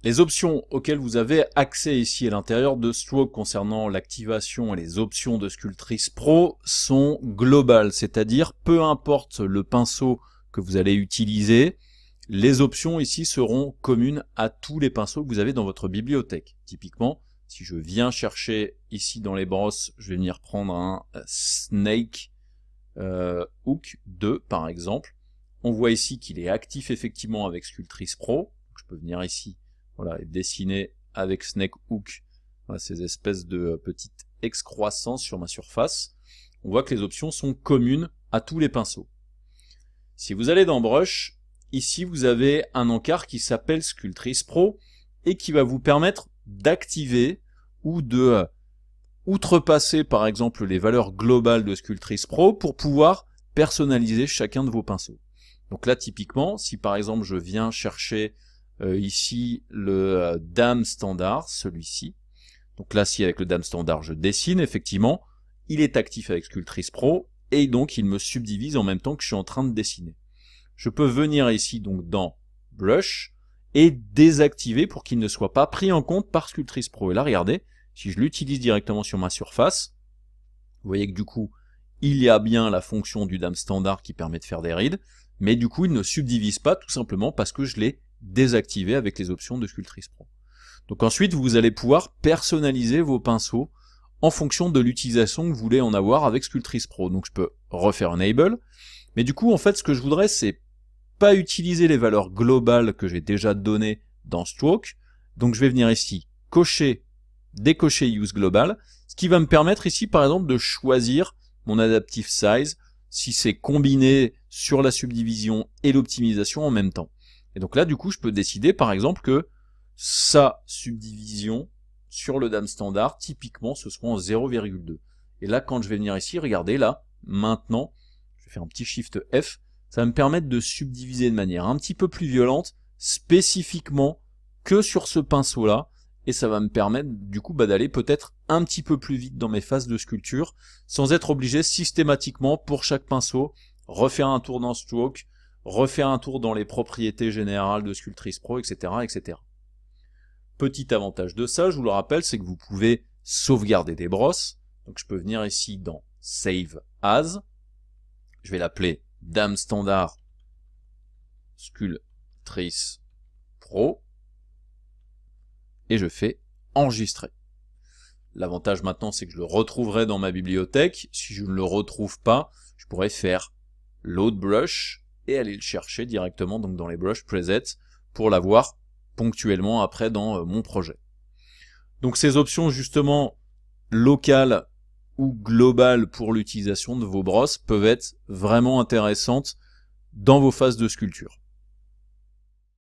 Les options auxquelles vous avez accès ici à l'intérieur de Stroke concernant l'activation et les options de Sculptris Pro sont globales, c'est-à-dire peu importe le pinceau que vous allez utiliser, les options ici seront communes à tous les pinceaux que vous avez dans votre bibliothèque. Typiquement, si je viens chercher ici dans les brosses, je vais venir prendre un Snake Hook 2 par exemple. On voit ici qu'il est actif effectivement avec Sculptris Pro. Je peux venir ici, voilà, et dessiner avec Snake Hook, voilà, ces espèces de petites excroissances sur ma surface. On voit que les options sont communes à tous les pinceaux. Si vous allez dans Brush, ici vous avez un encart qui s'appelle Sculptris Pro et qui va vous permettre d'activer ou de outrepasser par exemple les valeurs globales de Sculptris Pro pour pouvoir personnaliser chacun de vos pinceaux. Donc là typiquement, si par exemple je viens chercher ici le dame standard, celui-ci, donc là si avec le dame standard je dessine, effectivement, il est actif avec Sculptris Pro et donc il me subdivise en même temps que je suis en train de dessiner. Je peux venir ici donc dans Brush et désactiver pour qu'il ne soit pas pris en compte par Sculptris Pro. Et là regardez, si je l'utilise directement sur ma surface, vous voyez que du coup il y a bien la fonction du dame standard qui permet de faire des rides, mais du coup il ne subdivise pas tout simplement parce que je l'ai désactivé avec les options de Sculptris Pro. Donc ensuite vous allez pouvoir personnaliser vos pinceaux en fonction de l'utilisation que vous voulez en avoir avec Sculptris Pro. Donc je peux refaire Enable, mais du coup en fait ce que je voudrais c'est pas utiliser les valeurs globales que j'ai déjà données dans Stroke. Donc je vais venir ici cocher, décocher Use Global, ce qui va me permettre ici par exemple de choisir mon Adaptive Size si c'est combiné sur la subdivision et l'optimisation en même temps. Et donc là du coup je peux décider par exemple que sa subdivision sur le dame standard typiquement ce sera en 0,2. Et là quand je vais venir ici, regardez là, maintenant, je vais faire un petit Shift F, ça va me permettre de subdiviser de manière un petit peu plus violente, spécifiquement que sur ce pinceau là, et ça va me permettre du coup d'aller peut-être un petit peu plus vite dans mes phases de sculpture, sans être obligé systématiquement pour chaque pinceau, refaire un tour dans Stroke, refaire un tour dans les propriétés générales de Sculptris Pro, etc., etc. Petit avantage de ça, je vous le rappelle, c'est que vous pouvez sauvegarder des brosses. Donc je peux venir ici dans Save As, je vais l'appeler Dame Standard Sculptris Pro, et je fais enregistrer. L'avantage maintenant c'est que je le retrouverai dans ma bibliothèque. Si je ne le retrouve pas, je pourrais faire Load Brush et aller le chercher directement donc dans les Brush Presets pour l'avoir ponctuellement après dans mon projet. Donc ces options justement locales ou globales pour l'utilisation de vos brosses peuvent être vraiment intéressantes dans vos phases de sculpture.